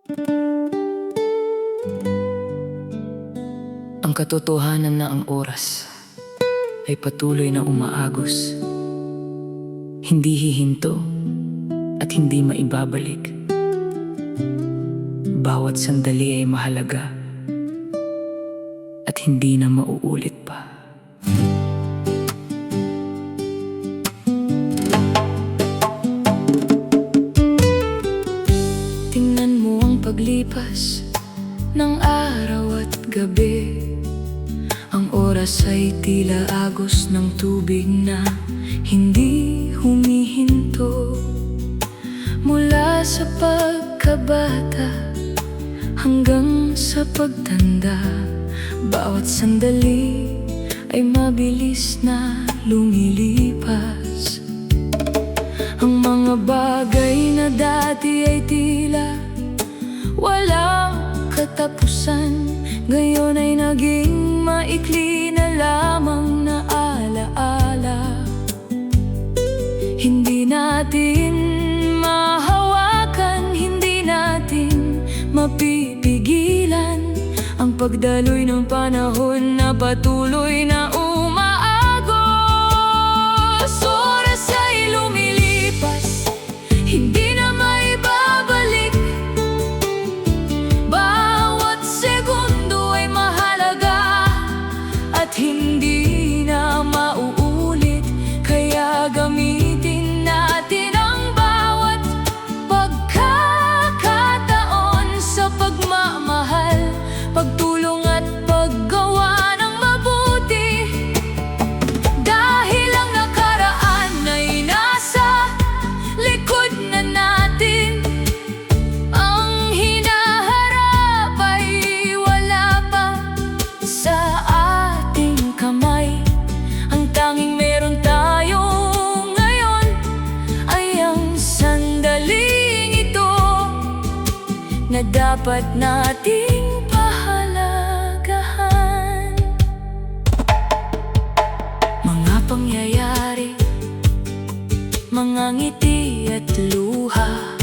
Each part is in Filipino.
Ang katotohanan na ang oras ay patuloy na umaagos, hindi hihinto at hindi maibabalik. Bawat sandali ay mahalaga at hindi na mauulit pa. Tingnan mo ang paglipas ng araw at gabi. Ang oras ay tila agos ng tubig na hindi humihinto. Mula sa pagkabata hanggang sa pagtanda, bawat sandali ay mabilis na lumilipas. Ang mga bagay na dati ay tila walang katapusan, ngayon ay naging maikli na lamang na alaala. Hindi natin mahawakan, hindi natin mapipigilan ang pagdaloy ng panahon na patuloy na umaagos. Oras ay lumilipas, hindi na maibabalik. Bawat segundo ay mahalaga at hindi na mauulit. Kaya gamitin natin ang bawat pagkakataon sa pagmamahal, pagtulong at paggawa ng mabuti. Dahil ang nakaraan ay nasa likod na natin, ang hinaharap ay wala pa sa ating kamay. Ang tanging meron tayo ngayon ay ang sandaling ito na dapat nating pahalagahan. Mga pangyayari, mga ngiti at luha,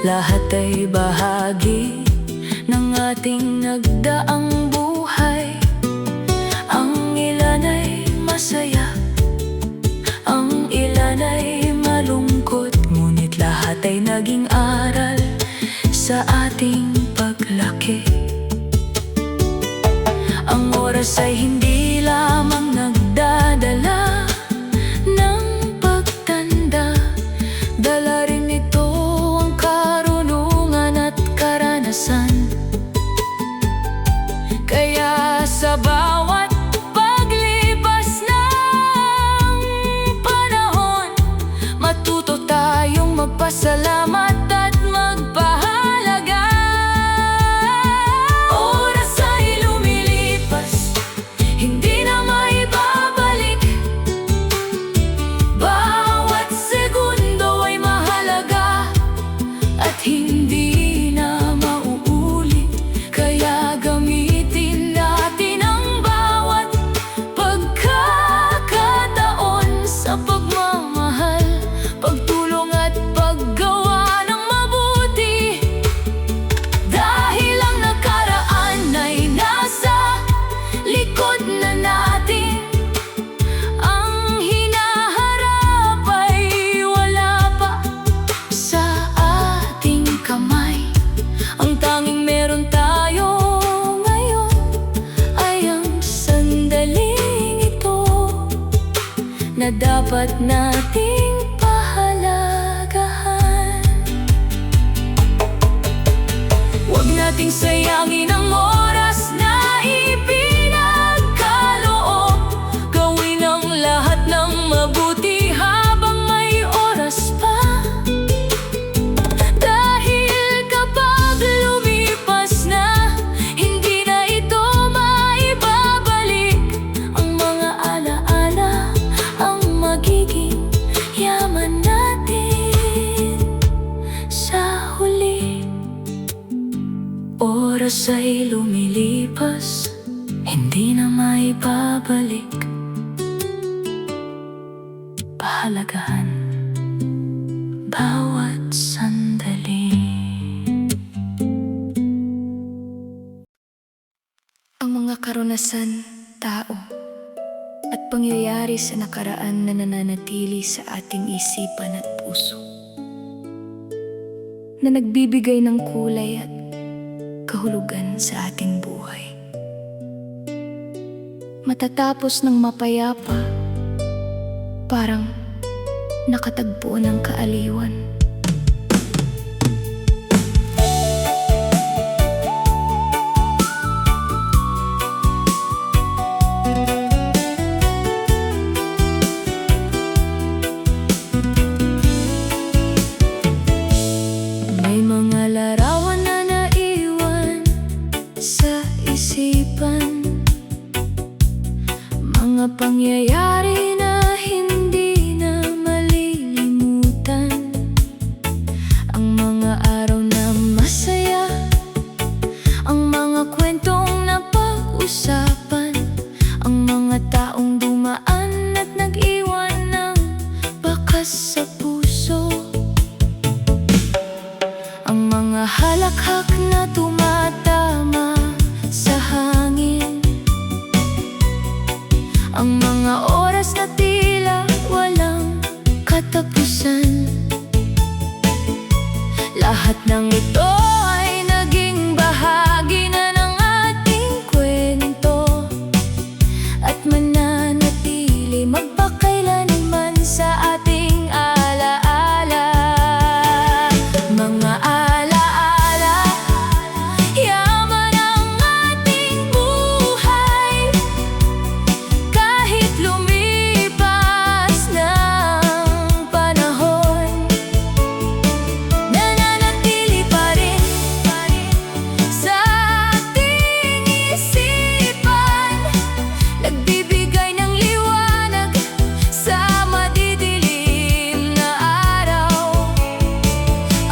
lahat ay bahagi ng ating nagdaang buhay. Ang ilan ay masaya, ang ilan ay malungkot, ngunit lahat ay naging aral sa ating paglaki. Ang oras ay hindi lamang nagdadala ng pagtanda, dala rin ito ang karunungan at karanasan. Kaya sa bawat paglipas ng panahon, matuto tayong magpasalamat at magpahalaga. Oras ay lumilipas, hindi na maibabalik. Bawat segundo ay mahalaga at hindi na mauulit. Kaya gamitin natin ang bawat pagkakataon sa pagmamahal, pagtulong at paggawa ng mabuti. Dahil ang nakaraan ay nasa likod na natin, ang hinaharap ay wala pa sa ating kamay. Ang tanging meron tayo ngayon ay ang sandaling ito na dapat nating pahalagahan. Huwag nating sayangin ang oras na ipinagkaloob. Gawin ang lahat ng mabuti habang may oras pa. Dahil kapag lumipas na, hindi na ito maibabalik. Ang mga alaala ang magiging yaman natin sa huli. Oras ay lumilipas, hindi na maibabalik. Pahalagahan bawat sandali. karanasan, tao, at pangyayari sa nakaraan na nananatili sa ating isipan at puso, na nagbibigay ng kulay at kahulugan sa ating buhay. Matatapos ng mapayapa, parang nakatagpo ng kaaliwan. May mga larawan na naiwan sa isipan, mga pangyayari na hindi na malilimutan, ang mga araw na masaya, ang mga kwentong napag-usapan, ang mga taong dumaan at nag-iwan ng bakas sa puso, ang mga halakhak na tumatama sa hangin, ang mga oras na tila walang katapusan. Lahat ng ito ay naging bahagi na ng ating kwento at mananatili magpakailanman sa ating alaala. Mga alaala, yaman ang ating buhay, kahit lumipas ng panahon, nananatili pa rin sa ating isipan, nagbibigay ng liwanag sa madidilim na araw.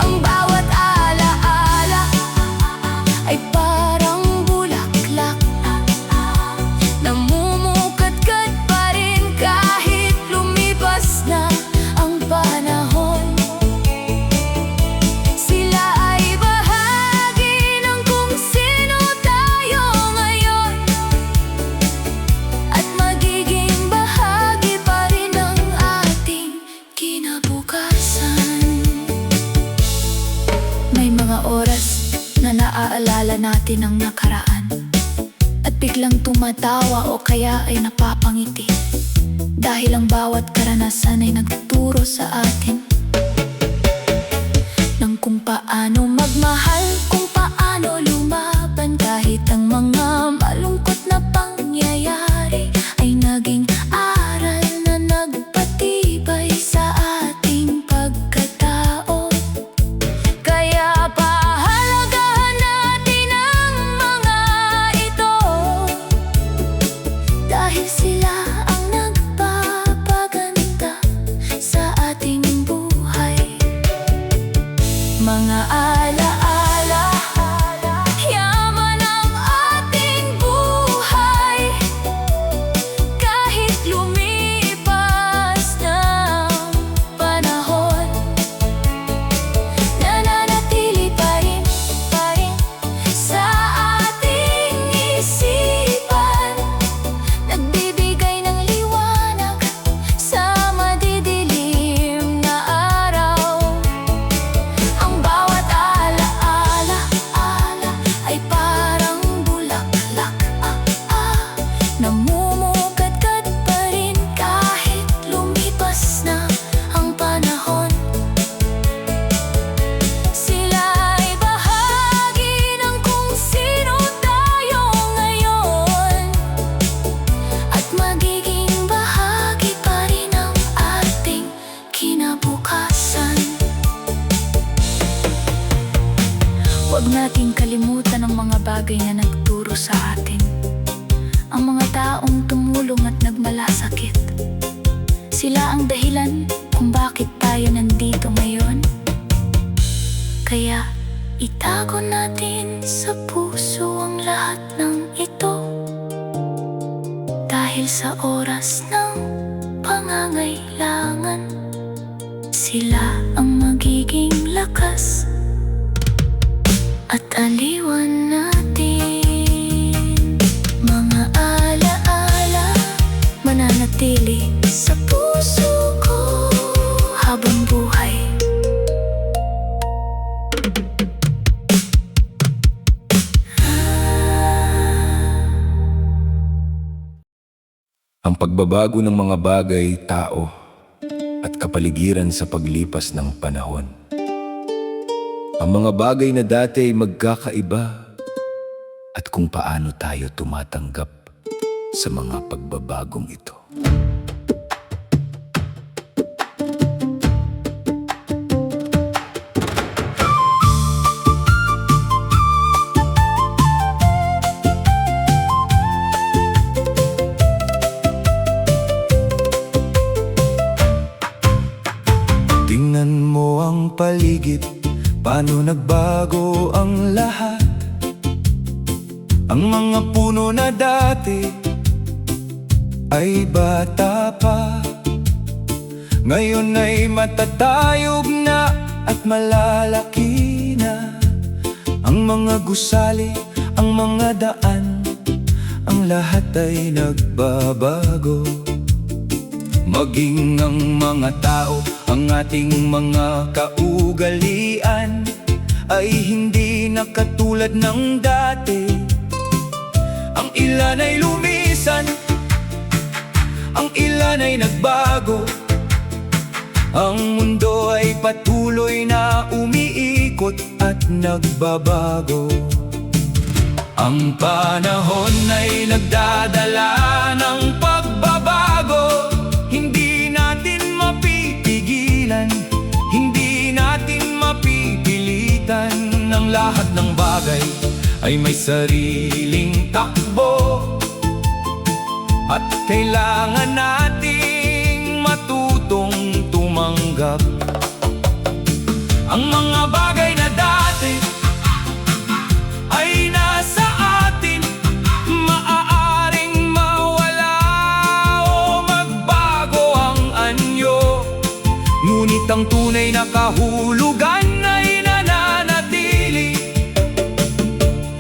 Ang bawat alaala ay parang bulaklak, namumukadkad pa rin kahit lumipas na ang panahon. Sila ay bahagi ng kung sino tayo ngayon, at magiging bahagi pa rin ng ating kinabukasan. May mga oras na naaalala natin ang nakaraan at biglang tumatawa o kaya ay napapangiti, dahil ang bawat karanasan ay nagtuturo sa atin ng kung paano magmahal, kung paano lumaban, kahit ang mga malungkot na pangyayari ay naging aral na nagpatibay sa ating pagkatao. Kaya pahalagahan natin ang mga ito, dahil sila ang nagpapaganda sa ating buhay. Mga alaala, yaman ang ating buhay, kahit lumipas ng panahon, nananatili pa rin sa ating isipan, nagbibigay ng liwanag sa madidilim na araw. Ang bawat alaala ay parang bulaklak, namumukadkad pa rin kahit lumipas na ang panahon. Sila ay bahagi ng kung sino tayo ngayon, at magiging bahagi pa rin ng ating kinabukasan. Huwag nating kalimutan ang mga bagay na nagturo sa atin, ang mga taong tumulong at nagmalasakit. Sila ang dahilan kung bakit tayo nandito ngayon. Kaya itago natin sa puso ang lahat ng ito, dahil sa oras ng pangangailangan, sila ang magiging lakas at aliwan natin. Mga mananatili sa puso ko habang buhay. Ang pagbabago ng mga bagay, tao, at kapaligiran sa paglipas ng panahon. Ang mga bagay na dati ay magkakaiba at kung paano tayo tumatanggap sa mga pagbabagong ito. Tingnan mo ang paligid, paano nagbago ang lahat. Ang mga puno na dati ay bata pa, ngayon ay matatayog na at malalaki na. Ang mga gusali, ang mga daan, ang lahat ay nagbabago. Maging ang mga tao, ang ating mga kaugalian ay hindi na katulad ng dati. Ang ilan ay lumisan, ang ilan ay nagbago. Ang mundo ay patuloy na umiikot at nagbabago. Ang panahon ay nagdadala ng pagbabago. Hindi natin mapipigilan, hindi natin mapipilitan. Ang lahat ng bagay ay may sariling takbo, at kailangan nating matutong tumanggap. Ang mga bagay na dati ay nasa atin, maaaring mawala o magbago ang anyo. Ngunit ang tunay na kahulugan ay nananatili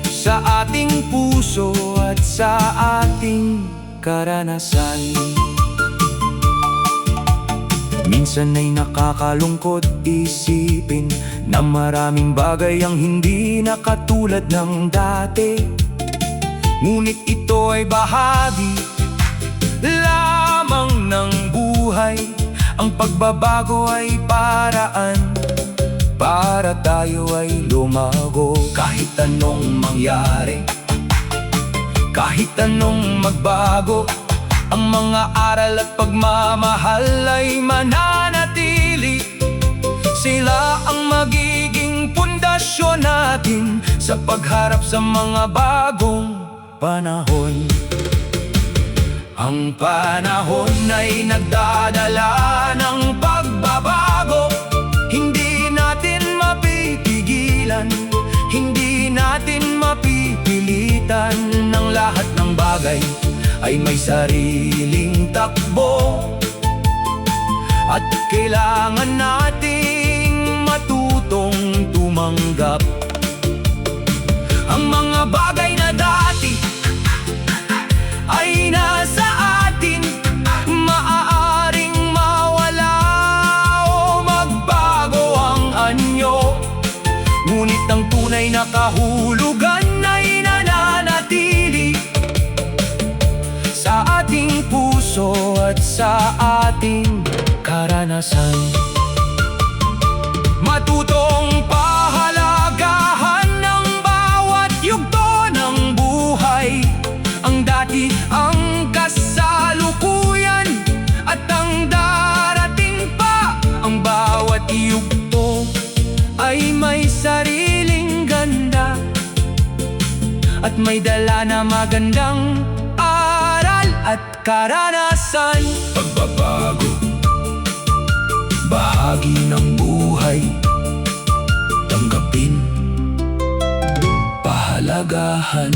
sa ating puso at sa ating karanasan. Minsan ay nakakalungkot isipin na maraming bagay ang hindi na katulad ng dati. Ngunit ito ay bahagi lamang ng buhay. Ang pagbabago ay paraan para tayo ay lumago. Kahit anong mangyari, kahit anong magbago, ang mga aral at pagmamahal ay mananatili. Sila ang magiging pundasyon natin sa pagharap sa mga bagong panahon. Ang panahon ay nagdadala ng pagbabago. Hindi natin mapipigilan, hindi natin mapipilitan. Ang lahat ng bagay ay may sariling takbo, at kailangan nating matutong tumanggap. Ang mga bagay na dati ay nasa atin, maaaring mawala o magbago ang anyo. Ngunit ang tunay na kahulugan ay nananatili sa ating puso at sa ating karanasan. Matutong pahalagahan ng bawat yugto ng buhay. Ang dati, ang kasalukuyan, at ang darating pa. Ang bawat yugto ay may sariling ganda, at may dala na magandang aral at karanasan. Pagbabago, bahagi ng buhay. Tanggapin, pahalagahan.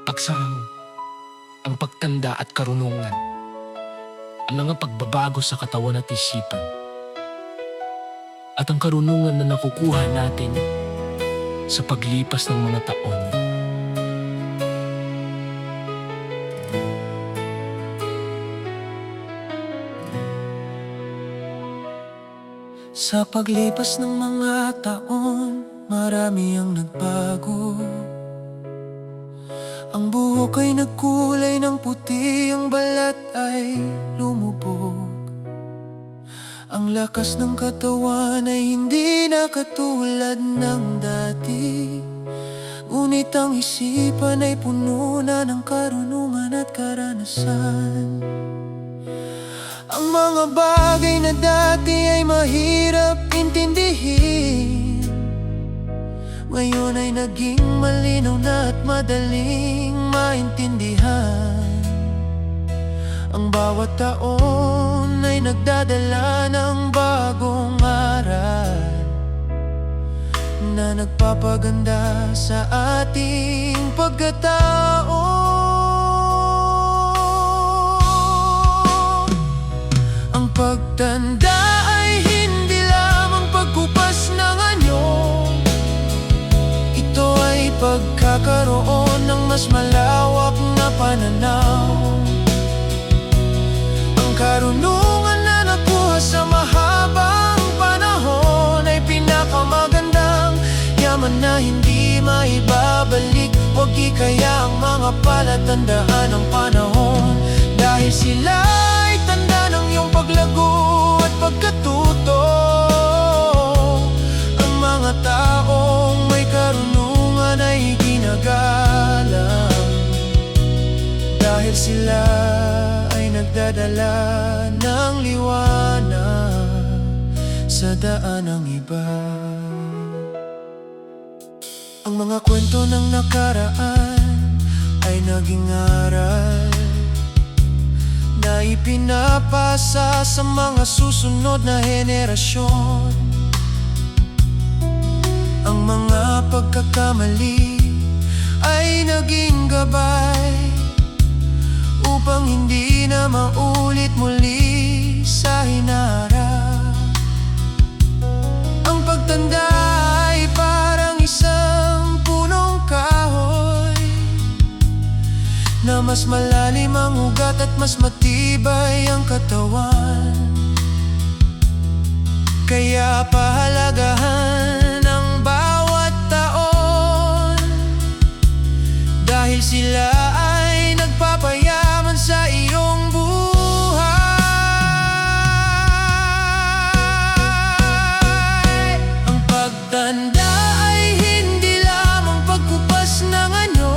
Pagsang ang pagtanda at karunungan, ang mga pagbabago sa katawan at isipan, at ang karunungan na nakukuha natin sa paglipas ng mga taon. Sa paglipas ng mga taon, marami ang nagbago. Ang buhok ay nagkulay ng puti, ang balat ay lumubog. Ang lakas ng katawan ay hindi na katulad ng dati. Ngunit ang isipan ay puno na ng karunungan at karanasan. Ang mga bagay na dati ay mahirap intindihin, ngayon ay naging malinaw na at madaling maintindihan. Ang bawat taon ay nagdadala ng bagong aral na nagpapaganda sa ating pagkatao. Ang pagtanda ay hindi lamang pagkupas ng anyo, ito ay pagkakaroon ng mas malawak na pananaw. Ang karunungan na nakuha sa mahabang panahon ay pinakamagandang yaman na hindi maibabalik. Huwag ikaya ang mga palatandaan ng panahon, dahil sila ay tanda ng iyong paglago at pagkatuto. Ang mga taong may karunungan ay ginagalang, dahil sila ay nagdadala ng liwanag sa daan ng iba. Ang mga kwento ng nakaraan ay naging aral na ipinapasa sa mga susunod na henerasyon. Ang mga pagkakamali ay naging gabay upang hindi na maulit muli sa hinarap. Ang pagtanda ay parang isang punong kahoy na mas malalim ang ugat at mas matibay ang katawan. Kaya pahalagahan ang bawat taon, dahil sila ay nagpapayaman sa iyong buhay. Ang pagtanda ay hindi lamang pagkupas ng anyo,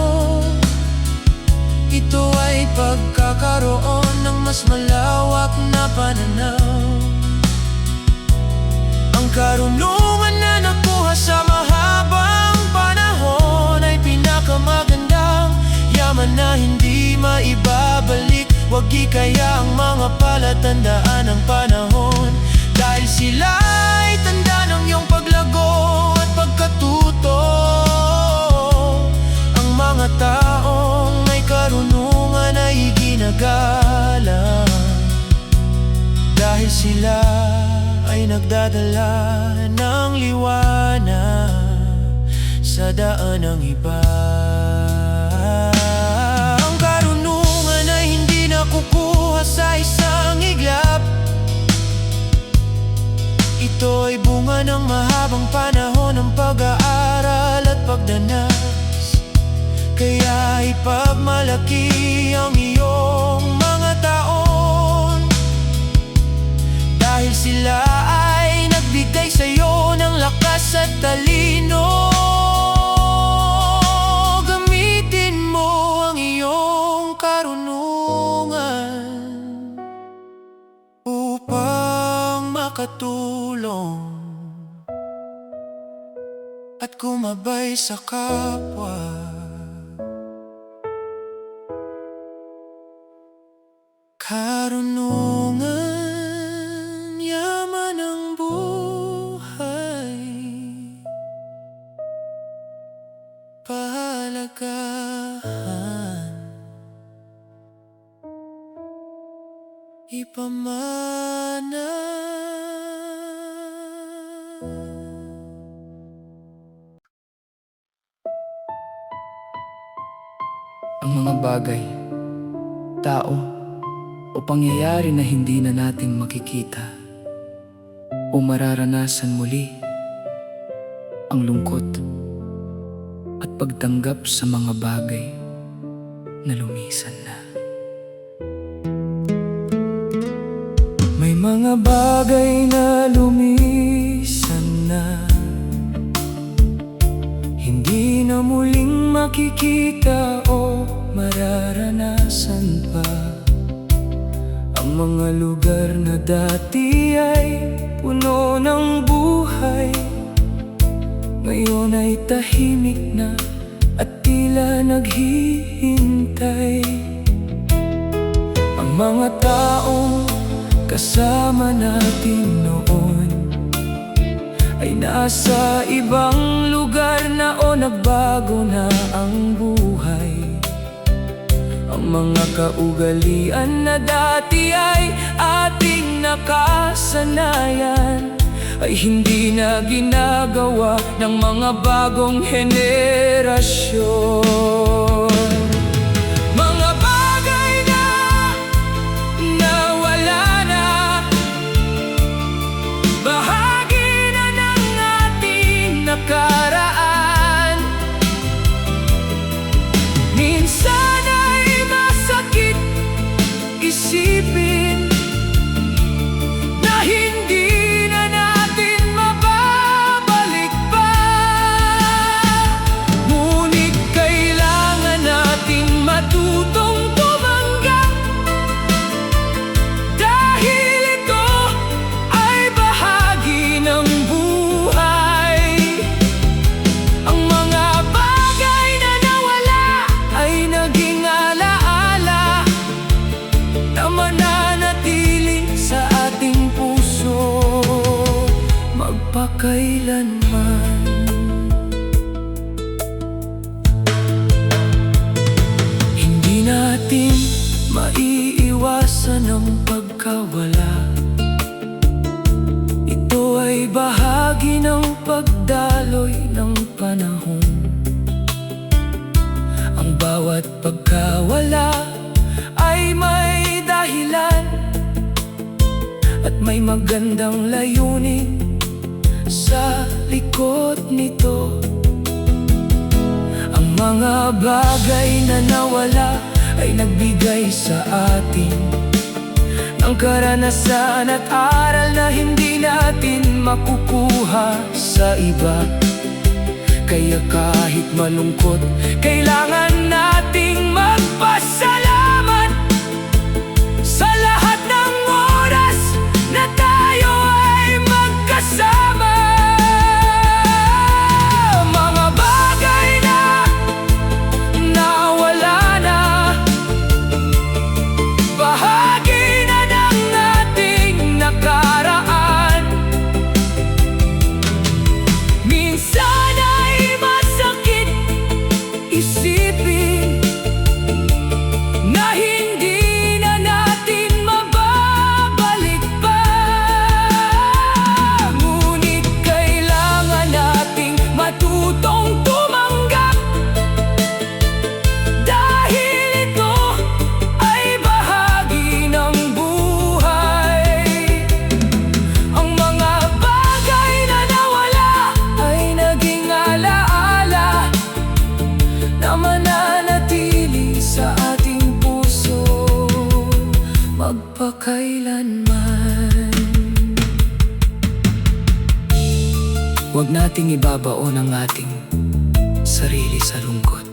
ito ay pagkakaroon ng mas malawak na pananaw. Ang karunungan na nakuha sa mahabang panahon ay pinakamagandang yaman na hindi maibabalik. Huwag ikaya ang mga palatandaan ng panahon, dahil sila ay tanda ng iyong paglago at pagkatuto. Ang mga taong may karunungan ay ginagalang, dahil sila ay nagdadala ng liwanag sa daan ng iba. Ang karunungan ay hindi nakukuha sa isang iglap, ito ay bunga ng mahabang panahon ng pag-aaral at pagdanas. Kaya ipagmalaki ang iyong mga taon, dahil sila ay nagbigay sa iyo ng lakas at talino. Gamitin mo ang iyong karunungan upang makatulong at kumabay sa kapwa. Karunungan, yaman ng buhay, pahalagahan, ipamana. ang mga bagay, tao, o pangyayari na hindi na natin makikita o mararanasan muli ang lungkot at pagtanggap sa mga bagay na lumisan na. May mga bagay na lumisan na, hindi na muling makikita o mararanasan pa. Ang mga lugar na dati ay puno ng buhay, ngayon ay tahimik na at tila naghihintay. Ang mga taong kasama natin noon ay nasa ibang lugar na o nagbago na ang buhay. Ang mga kaugalian na dati ay ating nakasanayan ay hindi na ginagawa ng mga bagong henerasyon. Mga bagay na nawala na, bahagi na ng ating nakaraan. Minsan ay masakit isipin na hindi na natin mababalik pa. Ngunit kailangan nating matutong tumanggap, dahil ito ay bahagi ng buhay. Ang mga bagay na nawala ay naging alaala na mananatili sa ating puso magpakailanman. Hindi natin maiiwasan ang pagkawala. Ito ay bahagi ng pagdaloy ng panahon. Ang bawat pagkawala ay may dahilan at may magandang layunin sa likod nito. Ang mga bagay na nawala ay nagbigay sa atin ng karanasan at aral na hindi natin makukuha sa iba. Kaya kahit malungkot, kailangan nating magpasalamat sa lahat ng oras na tayo ay magkasama. Mga bagay na nawala na, bahagi na ng ating nakaraan. Minsan ay masakit isipin na hindi na natin mababalik pa. Ngunit kailangan nating matutong tumanggap, dahil ito ay bahagi ng buhay. Ang mga bagay na nawala ay naging alaala na mananatili sa ating puso magpakailanman. Huwag nating ibabaon ang ating sarili sa lungkot,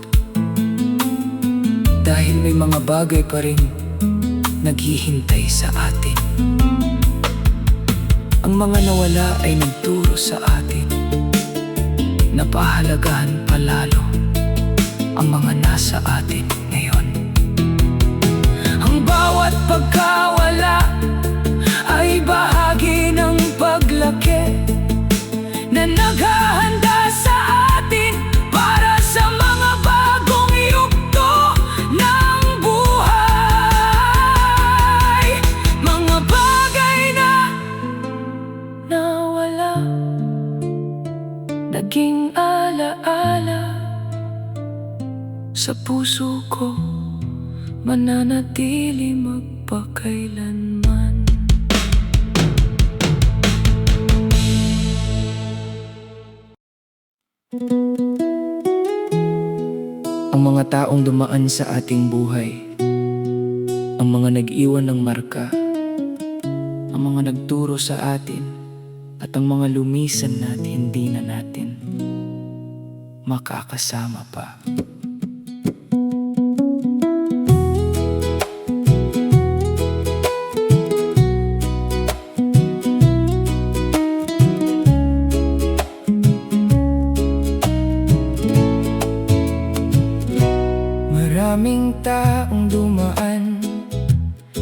dahil may mga bagay pa rin naghihintay sa atin. Ang mga nawala ay nagturo sa atin na pahalagahan palalo ang mga nasa atin ngayon. Ang bawat pagkawala ay bahagi ng paglaki na naghahanda sa atin para sa mga bagong yugto ng buhay. Mga bagay na nawala, naging alaala sa puso ko mananatili magpakailanman. Ang mga taong dumaan sa ating buhay, ang mga nag-iwan ng marka, ang mga nagturo sa atin, at ang mga lumisan na at hindi na natin makakasama pa. Maraming taong dumaan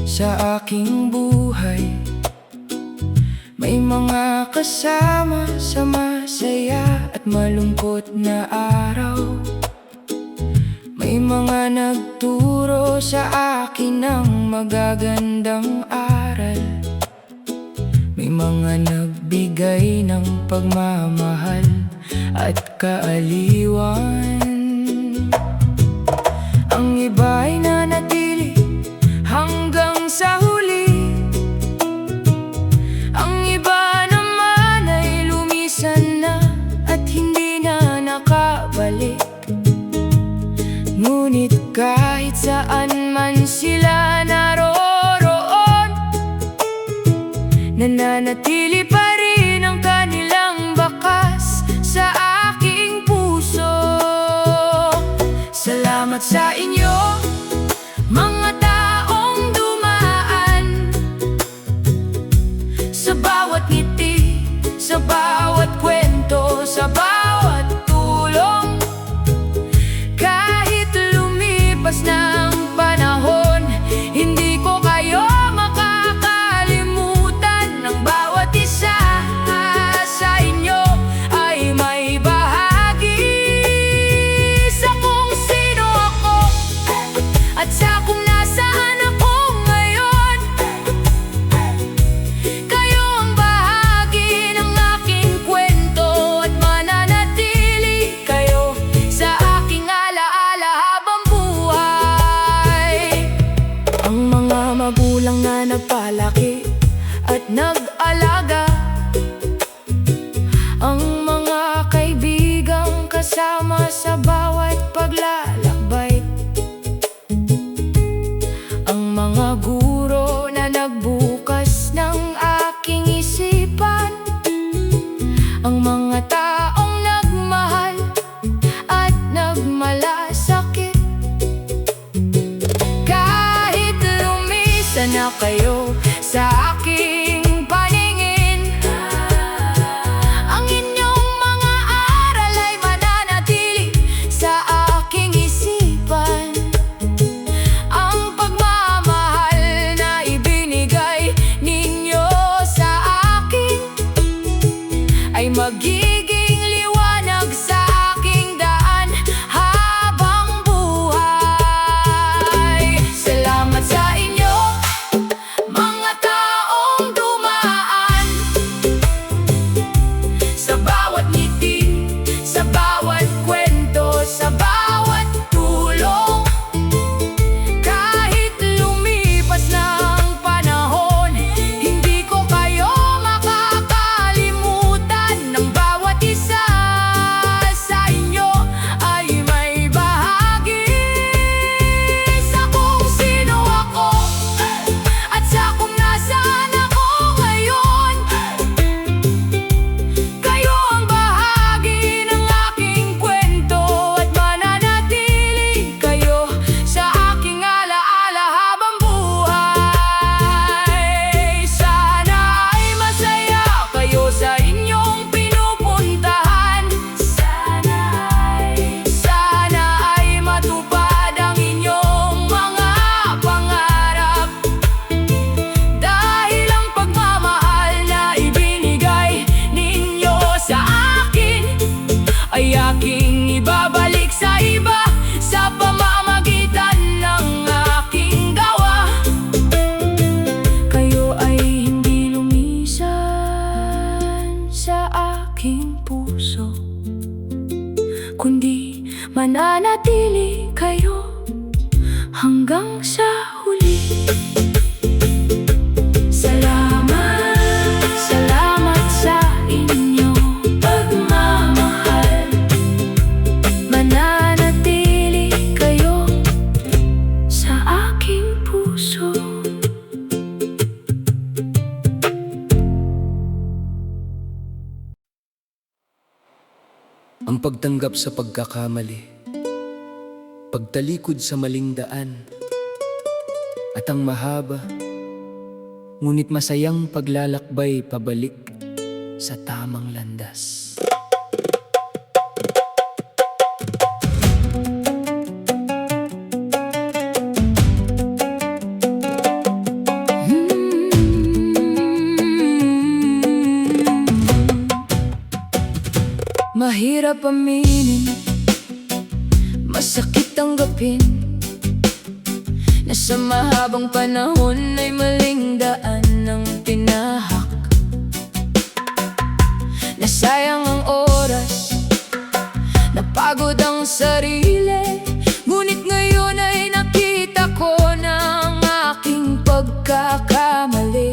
sa aking buhay, may mga kasama sa masaya at malungkot na araw. May mga nagturo sa akin ng magagandang aral. May mga nagbigay ng pagmamahal at kaaliwan. Ang iba'y nanatili hanggang sa huli. Ang iba naman ay lumisan na at hindi na nakabalik. Ngunit kahit saan man sila naroroon, nananatili pa rin ang kanilang bakas sa aking puso. Salamat sa inyo, mga taong dumaan, sa bawat ngiti, sa bawat kwento, sa bawat tulong. Kahit lumipas ng panahon, hindi ko kayo makakalimutan. Ng bawat isa sa inyo ay may bahagi sa kung sino ako at sa kung nasaan ako ngayon. Kayo ang bahagi ng aking kwento at mananatili kayo sa aking alaala habang buhay. Ang mga magulang na nagpalaki at nag-alaga, ang mga kaibigang kasama sa bawat paglalakbay, ang mga guro na nagbukas ng aking isipan, ang mga taong nagmahal at nagmalasakit. Kahit lumisan na kayo sa aking paningin, ang inyong mga aral ay mananatili sa aking isipan. Ang pagmamahal na ibinigay ninyo sa akin ay magiging liwanag sa aking daan habang buhay. Salamat sa inyo, mananatili kayo hanggang sa huli. Salamat, salamat sa inyong pagmamahal. Mananatili kayo sa aking puso. Ang pagtanggap sa pagkakamali, pagtalikod sa maling daan, at ang mahaba, ngunit masayang paglalakbay pabalik sa tamang landas. Mahirap aminin, masakit tanggapin, na sa mahabang panahon ay maling daan ang tinahak. Nasayang ang oras, napagod ang sarili, ngunit ngayon ay nakita ko na ang aking pagkakamali.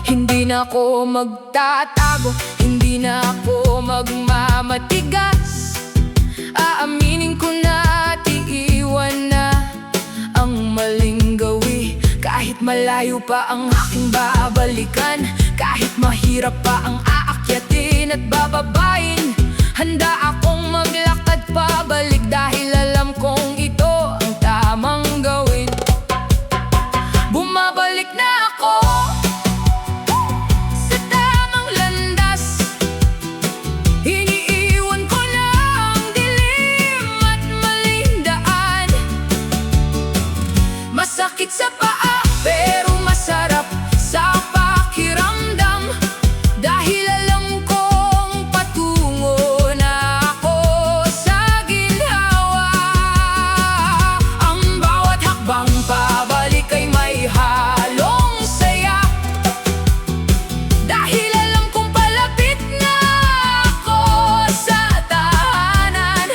Hindi na ako magtatago, hindi na ako magmamatigas. Aaminin ko na at iiwan na ang maling gawi. Kahit malayo pa ang aking babalikan, kahit mahirap pa ang aakyatin at bababain, handa akong maglakad pabalik dahil alam kong ito ang tamang gawin. Bumabalik na ako sa tamang landas. Iniiwan ko na ang dilim at maling daan. Masakit sa paa pero masarap sa pakiramdam, dahil alam kong patungo na ako sa ginhawa. Ang bawat hakbang pabalik ay may halong saya, dahil alam kong palapit na ako sa tahanan.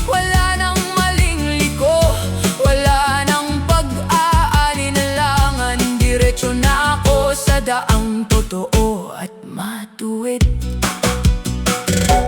Wala nang maling liko, wala nang pag-aalinlangan. Diretso na ako sa daang totoo at matuwid.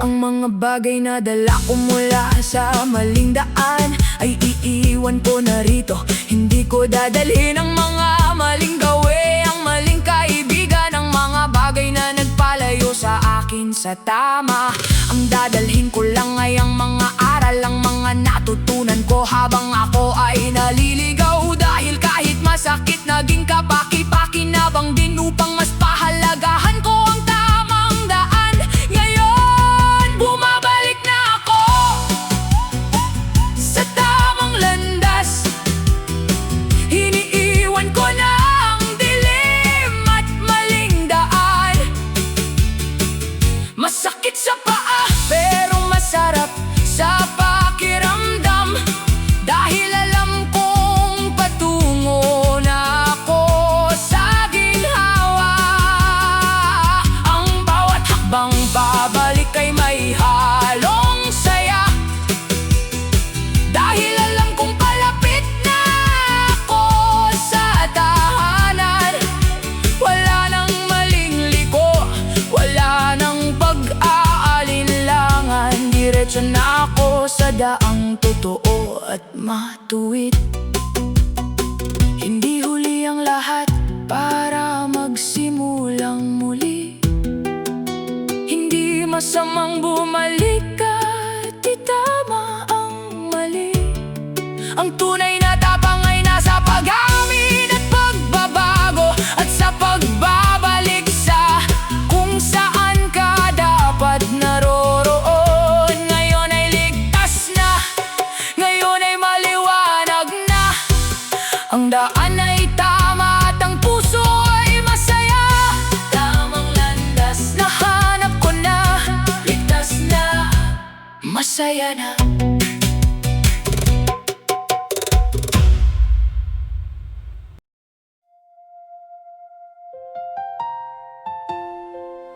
Ang mga bagay na dala ko mula sa maling daan ay iiwan ko na rito. Hindi ko dadalhin ang mga maling gawi, ang maling kaibigan, ang mga bagay na nagpalayo sa akin sa tama. Ang dadalhin ko lang ay ang mga aral, ang mga natutunan ko habang ako ay naliligaw. Dahil kahit masakit, naging kapaki-pakinabang din upang mas pahalagahan ko ang tamang daan. Ngayon, bumabalik na ako sa tamang landas. Iniiwan ko na ang dilim at maling daan. Masakit sa paa pero masarap sa pakiramdam, dahil alam kong patungo na ako sa ginhawa. Ang bawat hakbang pabalik ay may halong saya, dahil alam kong palapit na ako sa tahanan. Wala nang maling liko, wala nang pag-aalinlangan. Diretso na ako sa daang totoo at matuwid. Hindi huli ang lahat para magsimulang muli. Hindi masamang bumalik at itama ang mali. Ang tunay na tapang ay nasa pag-amin at pagbabago, at sa pagbabalik sa kung saan ka dapat naroroon. Ngayon ay ligtas na, ngayon ay maliwanag na. Ang daan ay tama at ang puso ay masaya. Tamang landas, nahanap ko na, ligtas na, masaya na.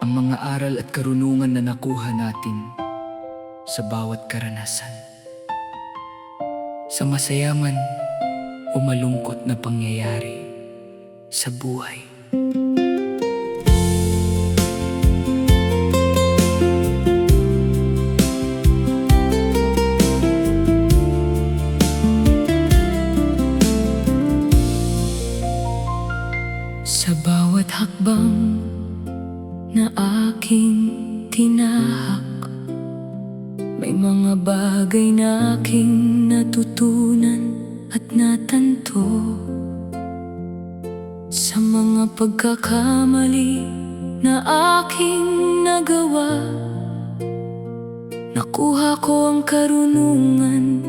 Ang mga aral at karunungan na nakuha natin sa bawat karanasan. Sa masaya man o malungkot na pangyayari sa buhay. Sa bawat hakbang na aking tinahak, may mga bagay na aking natutunan at natanto. Sa mga pagkakamali na aking nagawa, nakuha ko ang karunungan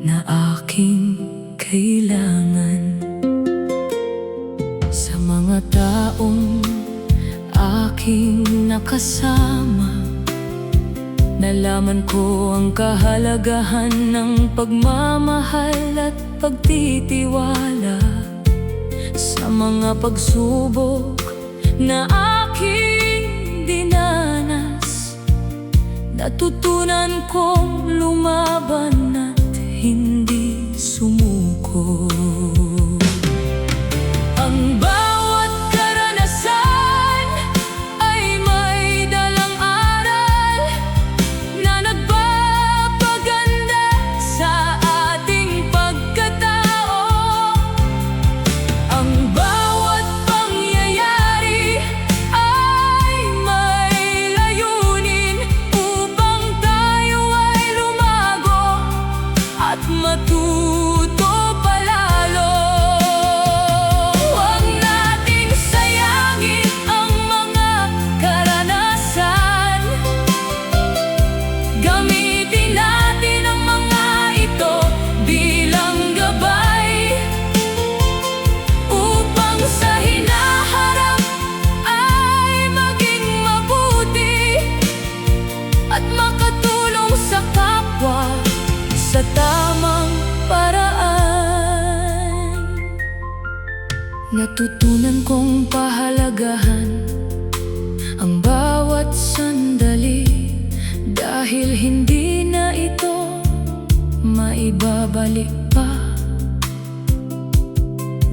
na aking kailangan. Sa mga taong aking nakasama, nalaman ko ang kahalagahan ng pagmamahal at pagtitiwala. Sa mga pagsubok na aking dinanas, natutunan kong lumaban at hindi sumuko. Ang bawat karanasan ay may dalang aral na nagpapaganda sa ating pagkatao. Ang bawat pangyayari ay may layunin upang tayo ay lumago at matuto palalo. Huwag nating sayangin ang mga karanasan. Gamitin natin ang mga ito bilang gabay upang sa hinaharap ay maging mabuti at makatulong sa kapwa sa tamang paraan. Natutunan kong pahalagahan ang bawat sandali, dahil hindi na ito maibabalik pa.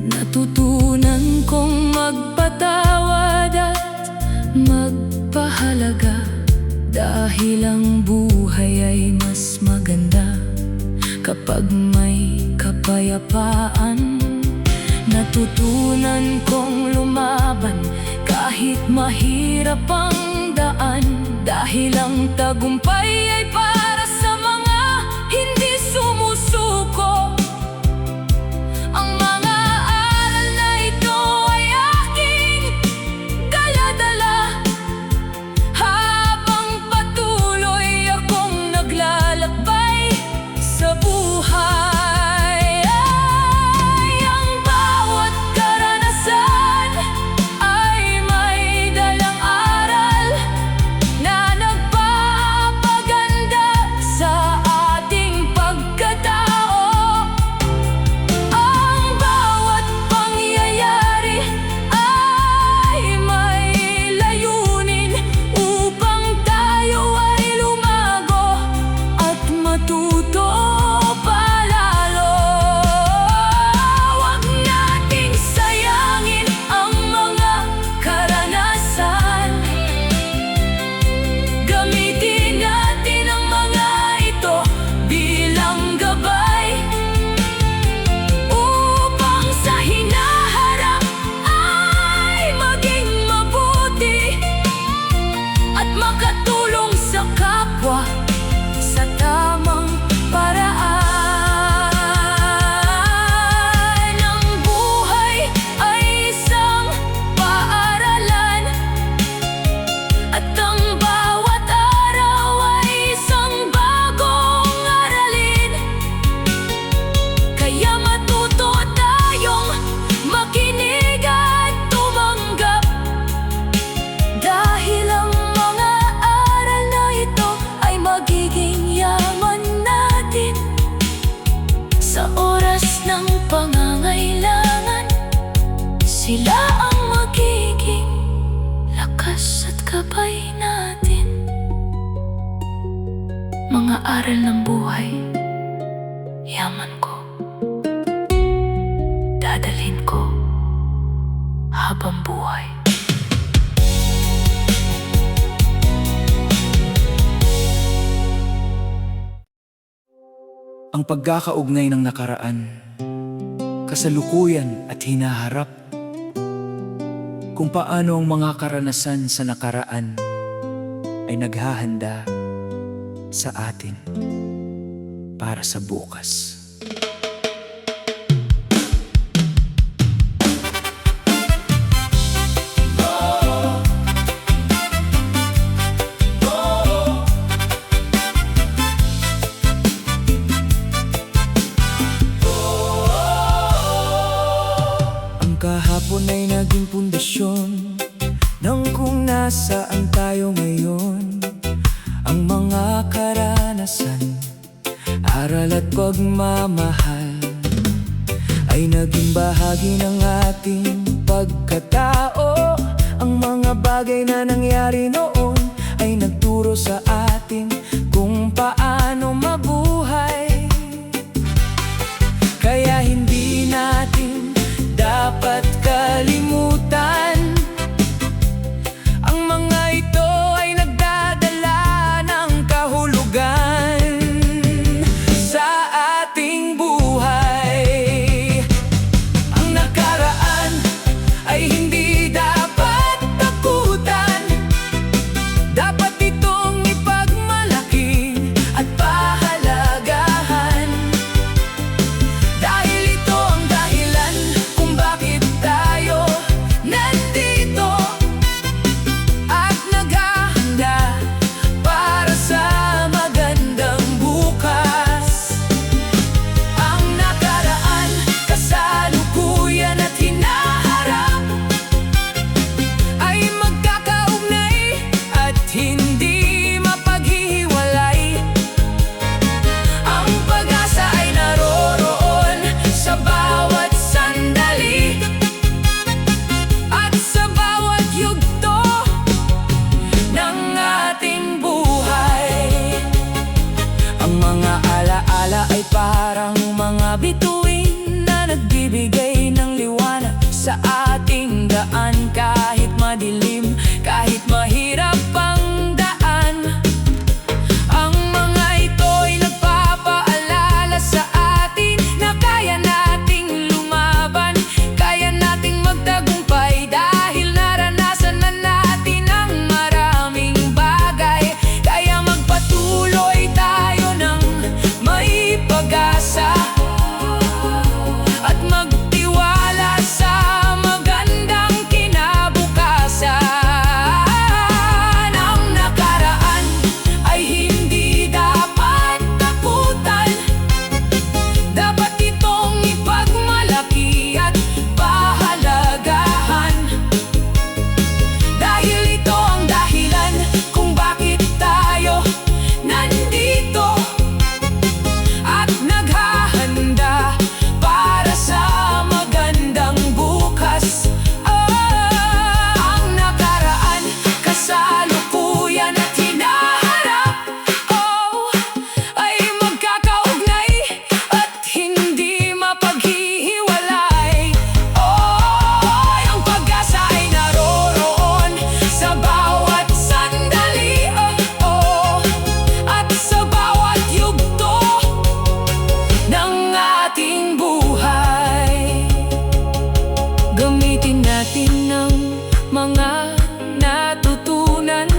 Natutunan kong magpatawad at magpahalaga, dahil ang buhay ay mas maganda kapag may kapayapaan. Natutunan kong lumaban kahit mahirap ang daan, dahil ang tagumpay ay para sa mga hindi sumusuko. Ang mga aral na ito ay aking dala-dala habang patuloy akong naglalakbay sa buhay. Ang bawat karanasan ay may dalang aral na nagpapaganda aral ng buhay, yaman ko, dadalhin ko habang buhay. Ang pagkakaugnay ng nakaraan, kasalukuyan at hinaharap. Kung paano ang mga karanasan sa nakaraan ay naghahanda sa atin para sa bukas. Ang kahapon ay naging pundasyon ng kung nasaan tayo ngayon. Ang mga karanasan, aral at pagmamahal ay naging bahagi ng ating pagkatao. Ang mga bagay na nangyari noon ay nagturo sa atin kung paano mabuhay. Kaya hindi natin dapat kalimutan. Ang mga ito ay nagdadala ng kahulugan sa ating buhay. Ang nakaraan ay hindi dapat takutan. Dapat itong ipagmalaki at pahalagahan. Dahil ito ang dahilan kung bakit tayo nandito at naghahanda para sa magandang bukas. Ang nakaraan, kasalukuyan at hinaharap ay magkakaugnay at hindi mapaghiwalay. Ang pag-asa ay naroroon sa bawat sandali at sa bawat yugto ng ating buhay. Ang mga alaala ay parang mga bituin na nagbibigay ng liwanag sa ating daan. Kahit madilim, kahit mahirap ang daan, ang mga ito ay nagpapaalala sa atin na kaya nating lumaban, kaya nating magtagumpay. Dahil naranasan na natin ang maraming bagay, kaya magpatuloy tayo ng may pag-asa at magtiwala sa magandang kinabukasan. Ang nakaraan ay hindi dapat takutan. Dapat itong ipagmalaki at pahalagahan. Dahil ito ang dahilan kung bakit tayo nandito at naghahanda para sa magandang bukas. Ang nakaraan, kasalukuyan at hinaharap ay magkakaugnay at hindi mapaghihiwalay. Ang pag-asa ay naroroon sa bawat sandali at sa bawat yugto ng ating buhay. Gamitin natin ng mga natutunan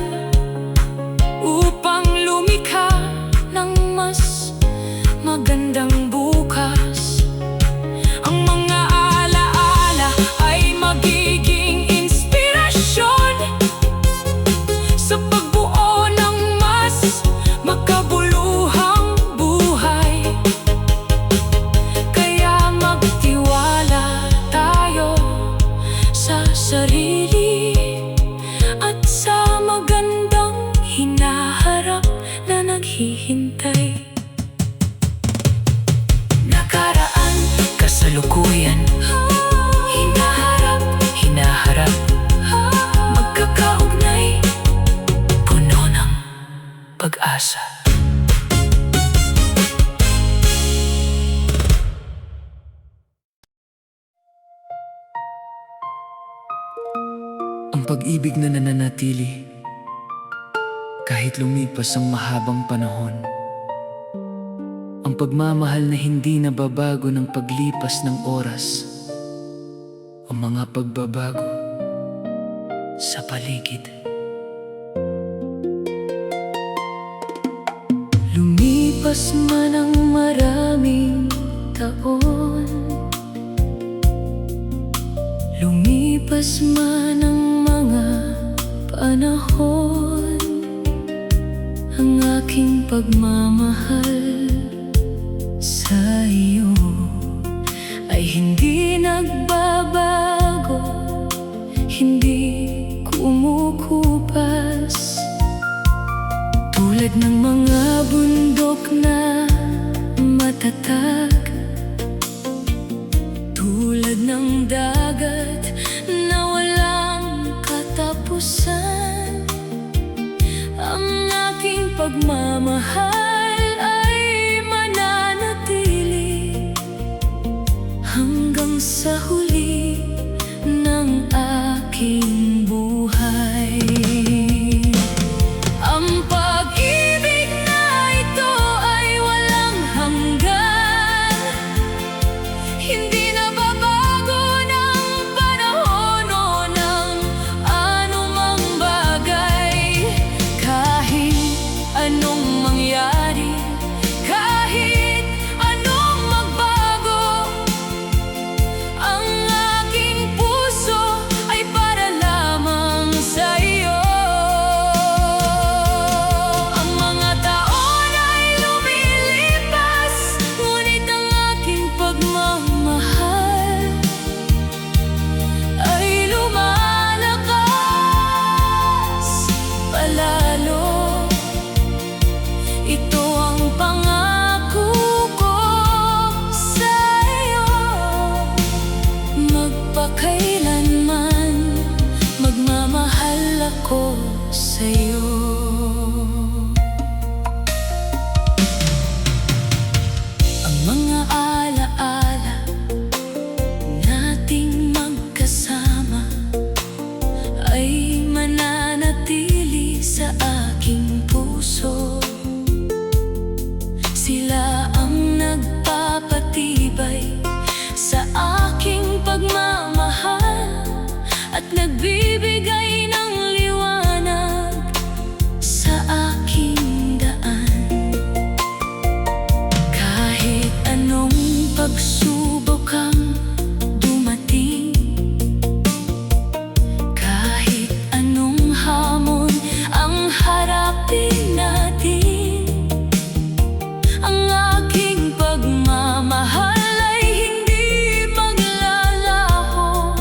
upang lumikha ng mas magandang bukas. Ang mga alaala ay magiging inspirasyon sa pagbuo ng mas makabuluhang buhay. Kaya magtiwala tayo sa sarili at sa magandang hinaharap na naghihintay. Nakaraan, kasalukuyan, hinaharap, magkakaugnay, puno ng pag-asa. Ang pag-ibig na nananatili kahit lumipas ang mahabang panahon. Ang pagmamahal na hindi nababago ng paglipas ng oras. Ang mga pagbabago sa paligid. Lumipas man ang maraming taon, lumipas man ang mga panahon, ang aking pagmamahal sa iyo ay hindi nagbabago, hindi kumukupas. Tulad ng mga bundok na matatag, tulad ng dagat na walang katapusan, ang aking pagmamahal ay mananatili hanggang sa huli ng aking buhay. Ang pag-ibig na ito ay walang hanggan, hindi nababago ng panahon o ng anumang bagay. Kahit anong mangyari, kahit anong magbago, ang aking puso ay para lamang sa iyo. Ang mga taon ay lumilipas, ngunit ang aking pagmamahal ay lumalakas palalo. Ito ang pangako ko sa iyo, magpakailanman magmamahal ako sa iyo. Ang mga alaala nating magkasama ay mananatili sa aking puso. Sila ang nagpapatibay sa aking pagmamahal at nagbibigay ng liwanag sa aking daan. Kahit anong pagsubok ang dumating, kahit anong hamon ang harapin natin, ang aking pagmamahal ay hindi maglalaho,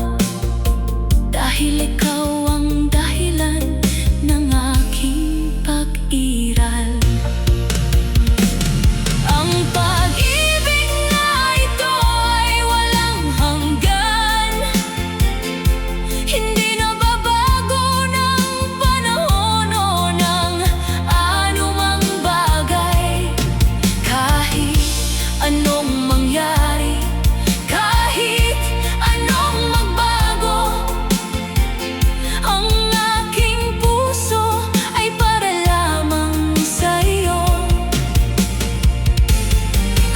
dahil ikaw ang dahilan ng aking pag-iral. Ang pag-ibig na ito ay walang hanggan, hindi nababago ng panahon o ng anumang bagay. Kahit anong mangyari, kahit anong magbago, ang aking puso ay para lamang sa iyo.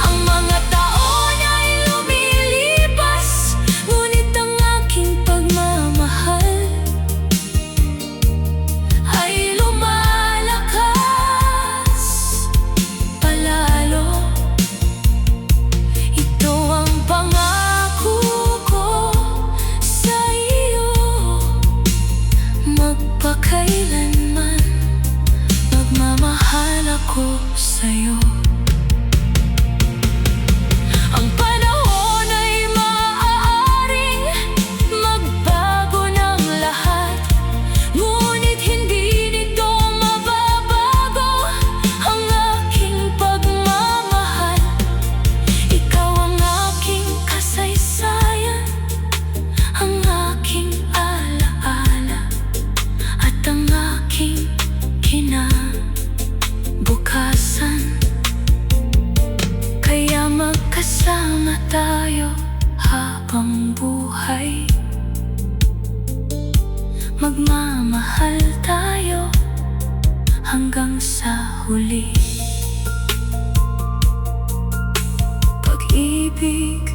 Ang mga taon ay lumilipas, ngunit ang aking pagmamahal ay lumalakas palalo. Ito ang pangako ko sa iyo, magpakailanman magmamahal ako sa iyo. Ang panahon ay maaaring magbago ng lahat, ngunit hindi nito mababago ang aking pagmamahal. Ikaw ang aking kasaysayan, ang aking alaala, at ang aking kinabukasan. Kaya magkasama tayo habang buhay, Magmamahal tayo hanggang sa huli. Pag-ibig